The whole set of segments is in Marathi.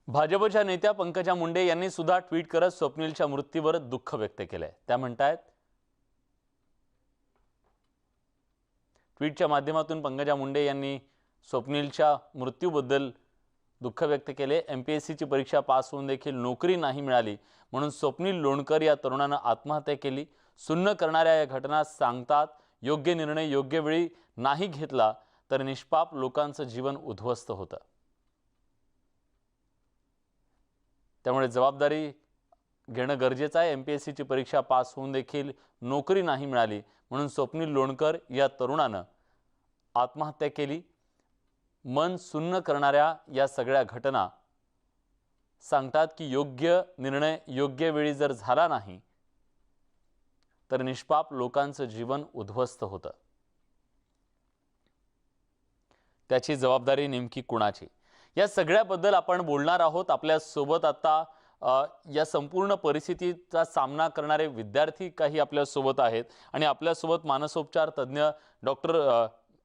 भाजपच्या नेत्या पंकजा मुंडे यांनी सुद्धा ट्विट करत स्वप्नीलच्या मृत्यूवर दुःख व्यक्त केलंय। त्या म्हणतात, ट्विटच्या माध्यमातून पंकजा मुंडे यांनी स्वप्नीलच्या मृत्यूबद्दल दुःख व्यक्त केले। एमपीएससीची परीक्षा पास होऊन देखील नोकरी नाही मिळाली म्हणून स्वप्नील लोणकर या तरुणानं आत्महत्या केली। सुन्न करणाऱ्या या घटना सांगतात, योग्य निर्णय योग्य वेळी नाही घेतला तर निष्पाप लोकांचं जीवन उद्ध्वस्त होतं। त्यामुळे जबाबदारी घेणं गरजेचं आहे। एमपीएससीची परीक्षा पास होऊन देखील नोकरी नाही मिळाली म्हणून स्वप्नील लोणकर या तरुणानं आत्महत्या केली। मन सुन्न करणाऱ्या या सगळ्या घटना सांगतात की योग्य निर्णय योग्य वेळी जर झाला नाही तर निष्पाप लोकांचं जीवन उद्ध्वस्त होतं। त्याची जबाबदारी नेमकी कुणाची, या सगळ्याबद्दल आपण बोलणार आहोत। आपल्या सोबत आता या संपूर्ण परिस्थितीचा सामना करणारे विद्यार्थी काही आपल्या सोबत आहेत आणि आपल्या सोबत मानसोपचार तज्ञ डॉक्टर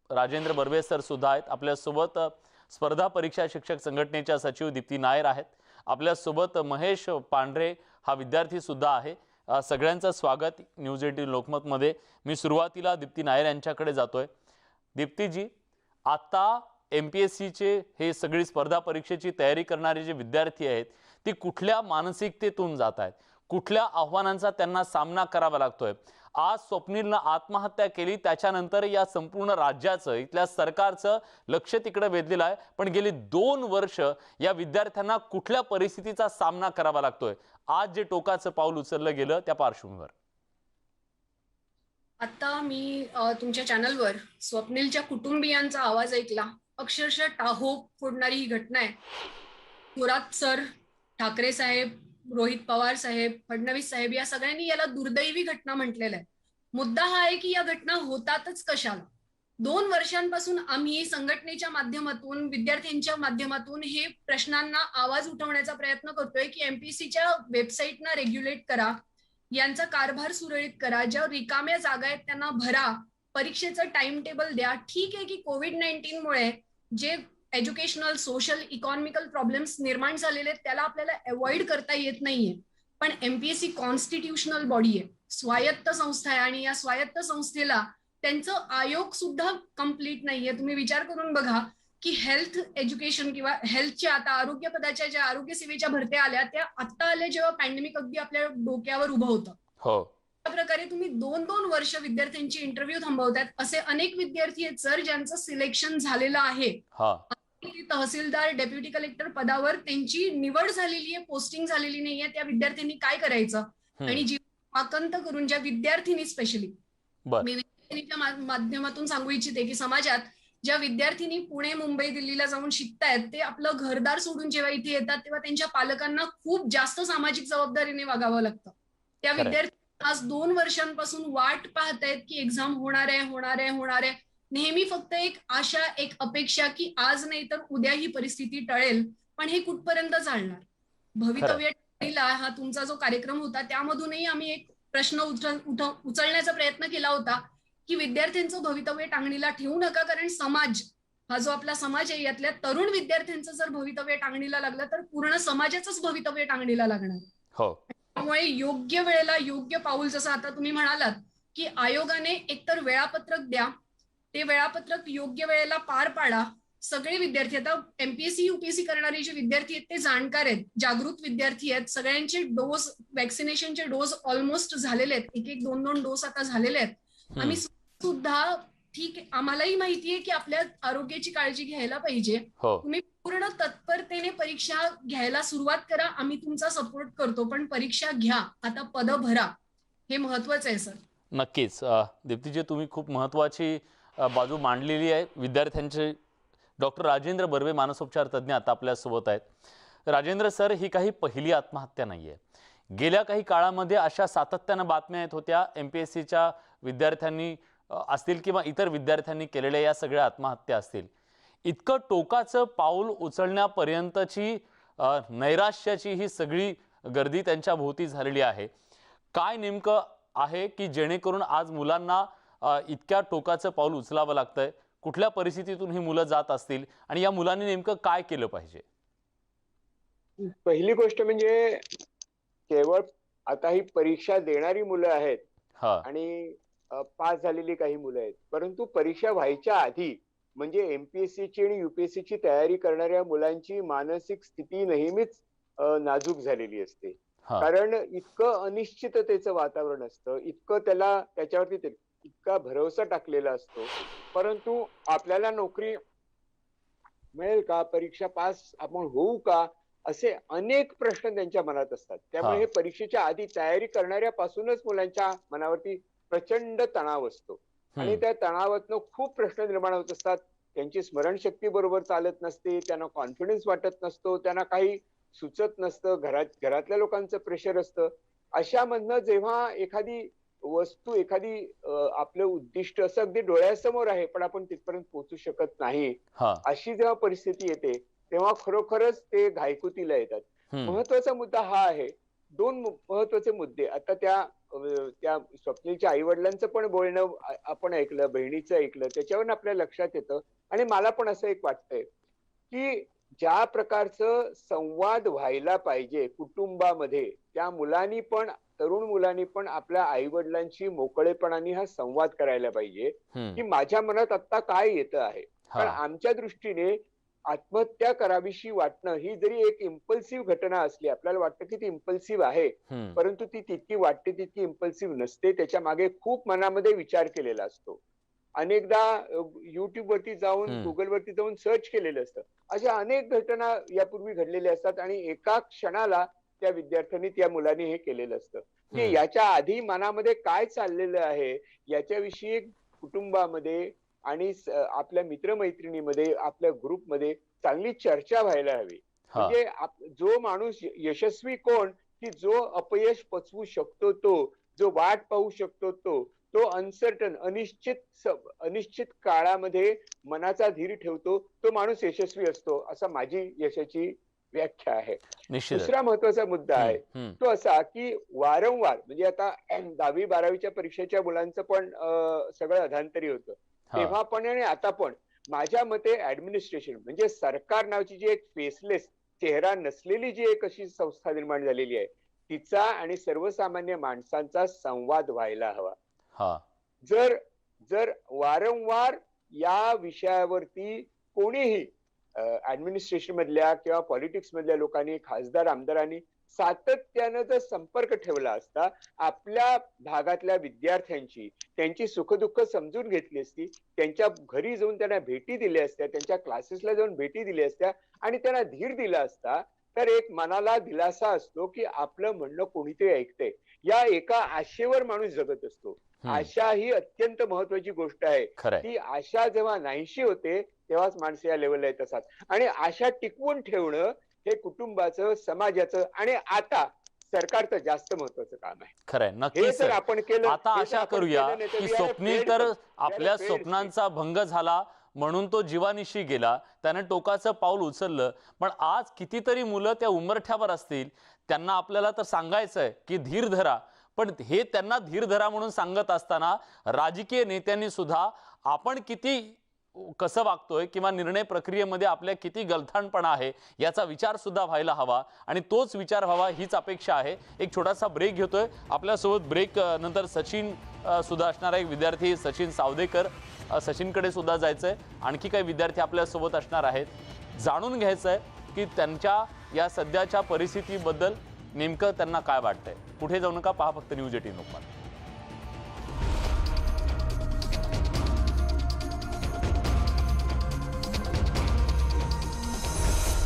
राजेंद्र बर्वे सर सुद्धा आहेत। आपल्या सोबत स्पर्धा परीक्षा शिक्षक संघटनेच्या सचिव दीप्ती नायर आहेत। आपल्या सोबत महेश पांढरे हा विद्यार्थी सुद्धा आहे। सगळ्यांचं स्वागत न्यूज 18 लोकमत मध्ये। मी सुरुवातीला दीप्ती नायर यांच्याकडे जातोय। दीप्तीजी, आता एमपीएससीचे हे सगळी स्पर्धा परीक्षेची तयारी करणारे जे विद्यार्थी आहेत ती कुठल्या मानसिकतेतून जात आहेत, कुठल्या आव्हानांचा त्यांना सामना करावा लागतोय? आज स्वप्नीलनं आत्महत्या केली, त्याच्यानंतर या संपूर्ण राज्याचं इथल्या सरकारचं लक्ष तिकडे वेधलेलं आहे, पण गेली 2 वर्ष या विद्यार्थ्यांना कुठल्या परिस्थितीचा सामना करावा लागतोय? आज जे टोकाचं पाऊल उचललं गेलं त्या पार्श्वभूमीवर आता मी तुमच्या चॅनलवर स्वप्नीलच्या कुटुंबियांचा आवाज ऐकला। अक्षरशः टाहो फोडणारी ही घटना आहे। थोरात सर, ठाकरे साहेब, रोहित पवार साहेब, फडणवीस साहेब या सगळ्यांनी याला दुर्दैवी घटना म्हटलेलं आहे। मुद्दा हा आहे की या घटना होतातच कशाला। 2 वर्षांपासून आम्ही संघटनेच्या माध्यमातून, विद्यार्थ्यांच्या माध्यमातून हे प्रश्नांना आवाज उठवण्याचा प्रयत्न करतोय की एमपीएससीच्या वेबसाईटना रेग्युलेट करा, यांचा कारभार सुरळीत करा, ज्या रिकाम्या जागा आहेत त्यांना भरा, परीक्षेचं टाइम टेबल द्या। ठीक आहे की कोविड-19 मुळे जे एज्युकेशनल, सोशल, इकॉनॉमिकल प्रॉब्लेम्स निर्माण झालेले आहेत त्याला आपल्याला अवॉइड करता येत नाहीये, पण एमपीएससी कॉन्स्टिट्यूशनल बॉडी आहे, स्वायत्त संस्था आहे आणि या स्वायत्त संस्थेला त्यांचं आयोग सुद्धा कंप्लीट नाहीये। तुम्ही विचार करून बघा की हेल्थ एज्युकेशन किंवा हेल्थच्या आता आरोग्य पदाच्या ज्या आरोग्य सेवेच्या भरत्या आल्या त्या आता आल्या जेव्हा पॅन्डेमिक अगदी आपल्या डोक्यावर उभं होतं। हो, त्या प्रकारे तुम्ही 2-2 वर्ष विद्यार्थ्यांची इंटरव्ह्यू थांबवतात। असे अनेक विद्यार्थी आहेत सर ज्यांचं सिलेक्शन झालेलं आहे। तहसीलदार, डेप्युटी कलेक्टर पदावर त्यांची निवड झालेली आहे, पोस्टिंग झालेली नाहीये। त्या विद्यार्थ्यांनी काय करायचं? आणि जीवन आकंत करून ज्या विद्यार्थिनी, स्पेशली मी विद्यार्थिनीच्या माध्यमातून सांगू इच्छिते की समाजात ज्या विद्यार्थिनी पुणे, मुंबई, दिल्लीला जाऊन शिकतायत ते आपलं घरदार सोडून जेव्हा इथे येतात तेव्हा त्यांच्या पालकांना खूप जास्त सामाजिक जबाबदारीने वागावं लागतं। त्या विद्यार्थी आज 2 वर्षांपासून वाट पाहतायत की एक्झाम होणार आहे। नेहमी फक्त एक आशा, एक अपेक्षा की आज नाही तर उद्या ही परिस्थिती टळेल, पण हे कुठपर्यंत चालणार? भवितव्य टाळीला हा तुमचा जो कार्यक्रम होता त्यामधूनही आम्ही एक प्रश्न उचलण्याचा प्रयत्न केला होता की विद्यार्थ्यांचं भवितव्य टांगणीला ठेवू नका, कारण समाज हा जो आपला समाज आहे यातल्या तरुण विद्यार्थ्यांचं जर भवितव्य टांगणीला लागलं तर पूर्ण समाजाचंच भवितव्य टांगणीला लागणार। हो, त्यामुळे योग्य वेळेला योग्य पाऊल, जसं आता तुम्ही म्हणालात की आयोगाने एकतर वेळापत्रक द्या, ते वेळापत्रक योग्य वेळेला पार पाडा। सगळे विद्यार्थी, आता एमपीएससी यूपीएससी करणारे जे विद्यार्थी आहेत ते जाणकार आहेत, जागृत विद्यार्थी आहेत, सगळ्यांचे डोस, वॅक्सिनेशनचे डोस ऑलमोस्ट झालेले आहेत, 1-1, 2-2 डोस आता झालेले आहेत। आम्ही सुद्धा ठीक आहे, आम्हालाही माहितीये की आपल्या आरोग्याची काळजी घ्यायला पाहिजे। तुम्ही पूर्ण तत्परतेने परीक्षा घ्यायला सुरुवात करा, आम्ही तुमचा सपोर्ट करतो, पण परीक्षा घ्या, आता पद भरा, हे महत्वाचं आहे सर। नक्कीच दीप्तीजी, तुम्ही खूप महत्त्वाची बाजू मांडलेली आहे विद्यार्थ्यांचे। डॉक्टर राजेंद्र बर्वे मानसोपचार तज्ञ आता आपल्या सोबत आहेत। राजेंद्र सर, ही काही पहिली आत्महत्या नाहीये। गेल्या काही काळामध्ये अशा सातत्याने बातम्या येत होत्या, एमपीएससीच्या विद्यार्थ्यांनी असतील किंवा इतर विद्यार्थ्यांनी केलेल्या या सगळ्या आत्महत्या असतील। इतकं टोकाचं पाऊल उचलण्यापर्यंतची नैराश्याची ही सगळी गर्दी त्यांच्या भोवती झालेली आहे। काय नेमकं आहे की जेणेकरून आज मुलांना इतक्या टोकाचं पाऊल उचलावं लागतंय? कुठल्या परिस्थितीतून ही मुलं जात असतील आणि या मुलांनी नेमकं काय केलं पाहिजे? पहिली गोष्ट म्हणजे केवळ आता ही परीक्षा देणारी मुलं आहेत हा आणि पास झालेली काही मुलं आहेत, परंतु परीक्षा व्हायच्या आधी म्हणजे एमपीएससीची आणि युपीएससीची तयारी करणाऱ्या मुलांची मानसिक स्थिती नेहमीच नाजूक झालेली असते. हा कारण इतकं अनिश्चिततेचं वातावरण असतं, इतकं त्याच्यावरती इतका भरवसा टाकलेला असतो, परंतु आपल्याला नोकरी मिळेल का, परीक्षा पास आपण होऊ का, असे अनेक प्रश्न त्यांच्या मनात असतात. हा त्यामुळे हे परीक्षेच्या आधी तयारी करणाऱ्यापासूनच मुलांच्या मनावरती प्रचंड तणाव असतो आणि हम्म त्या तणावातनं खूप प्रश्न निर्माण होत असतात. त्यांची स्मरणशक्ती बरोबर चालत नसते, त्यांना कॉन्फिडन्स वाटत नसतो, त्यांना काही सुचत नसतं, घरातल्या लोकांचं प्रेशर असतं. अशामधनं जेव्हा एखादी वस्तू, एखादी आपलं उद्दिष्ट असं अगदी डोळ्यासमोर आहे, पण आपण तिथपर्यंत पोहोचू शकत नाही, हा अशी जेव्हा परिस्थिती येते, तेव्हा खरोखरच ते घायकुतीला येतात. हम्म महत्वाचा मुद्दा हा आहे. दोन महत्वाचे मुद्दे आता त्या स्वप्नीलच्या आई वडिलांचं पण बोलणं आपण ऐकलं, बहिणीचं ऐकलं, त्याच्यावरून आपल्या लक्षात येतं आणि मला पण असं एक वाटतंय की ज्या प्रकारचं संवाद व्हायला पाहिजे कुटुंबामध्ये, त्या मुलांनी पण, तरुण मुलांनी पण आपल्या आई वडिलांशी मोकळेपणाने हा संवाद करायला पाहिजे हम्म की माझ्या मनात आता काय येतं आहे. हा कारण आमच्या दृष्टीने आत्महत्या करावीशी वाटणं ही जरी एक इम्पल्सिव्ह घटना असली, आपल्याला वाटतं की ती इम्पल्सिव्ह आहे, हम्म परंतु ती तितकी वाटते तितकी इम्पल्सिव्ह नसते. त्याच्या मागे खूप मनामध्ये विचार केलेला असतो. अनेकदा युट्यूब वरती जाऊन, हम्म गुगल वरती जाऊन सर्च केलेलं असतं. अशा अनेक घटना यापूर्वी घडलेल्या असतात आणि एका क्षणाला त्या विद्यार्थ्यांनी, त्या मुलांनी हे केलेलं असतं. म्हणजे हम्म याच्या आधी मनामध्ये काय चाललेलं आहे याच्याविषयी कुटुंबामध्ये आणि आपल्या मित्रमैत्रिणीमध्ये, आपल्या ग्रुपमध्ये चांगली चर्चा व्हायला हवी. हा म्हणजे जो माणूस यशस्वी कोण, की जो अपयश पचवू शकतो, तो जो वाट पाहू शकतो, तो अनसर्टन, अनिश्चित काळामध्ये मनाचा धीर ठेवतो, तो माणूस यशस्वी असतो, असं माझी यशाची व्याख्या आहे. निश्चितच दुसरा महत्वाचा मुद्दा आहे हम्म तो असा की वारंवार म्हणजे आता 10वी-12वीच्या परीक्षेच्या मुलांचं पण सगळं अधांतरी होतं हा तेव्हा पण आणि आता पण. माझ्या मते ऍडमिनिस्ट्रेशन म्हणजे सरकार नावाची जी एक फेसलेस, चेहरा नसलेली जी एक अशी संस्था निर्माण झालेली आहे, तिचा आणि सर्वसामान्य माणसांचा संवाद व्हायला हवा. हा जर जर वारंवार या विषयावरती कोणीही ऍडमिनिस्ट्रेशन मधल्या किंवा पॉलिटिक्स मधल्या लोकांनी, खासदार आमदारांनी सातत्यानं जर संपर्क ठेवला असता, आपल्या भागातल्या विद्यार्थ्यांची, त्यांची सुखदुःख समजून घेतली असती, त्यांच्या घरी जाऊन त्यांना भेटी दिल्या असत्या, त्यांच्या क्लासेसला जाऊन भेटी दिल्या असत्या आणि त्यांना धीर दिला असता, तर एक मनाला दिलासा असतो की आपलं म्हणणं कोणीतरी ऐकतंय. या एका आशेवर माणूस जगत असतो. आशा ही अत्यंत महत्वाची गोष्ट आहे. खरंय ती आशा जेव्हा नाहीशी होते, तेव्हाच माणसं या लेवलला येत असतात. आणि आशा टिकवून ठेवणं हे कुटुंबाचं, समाजाचं आणि आता सरकारचं जास्त महत्वाचं काम आहे. खरंय हे नक्कीच जर सर. आपण केलं, आता हे जर आशा आपण करूया केलं नाही तर की we are a Swapnil failed तर state. We are a आपल्या failed state. स्वप्नांचा भंग झाला म्हणून तो जीवानिशी गेला, त्याने टोकाचं पाऊल उचललं, पण आज कितीतरी मुलं त्या उंबरठ्यावर असतील, त्यांना आपल्याला तर सांगायचंय की धीर धरा, पण हे त्यांना धीर धरा म्हणून सांगत असताना राजकीय नेत्यांनी सुद्धा आपण किती कसं वागतोय किंवा निर्णय प्रक्रियेमध्ये आपल्या किती गलथानपणा आहे याचा विचार सुद्धा व्हायला हवा आणि तोच विचार व्हावा हीच अपेक्षा आहे. एक छोटासा ब्रेक घेतोय. आपल्यासोबत ब्रेक नंतर सचिन सुद्धा असणार आहे, एक विद्यार्थी सचिन सावदेकर, सचिनकडे सुद्धा जायचंय. आणखी काही विद्यार्थी आपल्यासोबत असणार आहेत. जाणून घ्यायचंय की त्यांच्या या सध्याच्या परिस्थितीबद्दल नेमकं त्यांना काय वाटतंय. कुठे जाऊ नका, पहा फक्त न्यूज 18 लोकमत.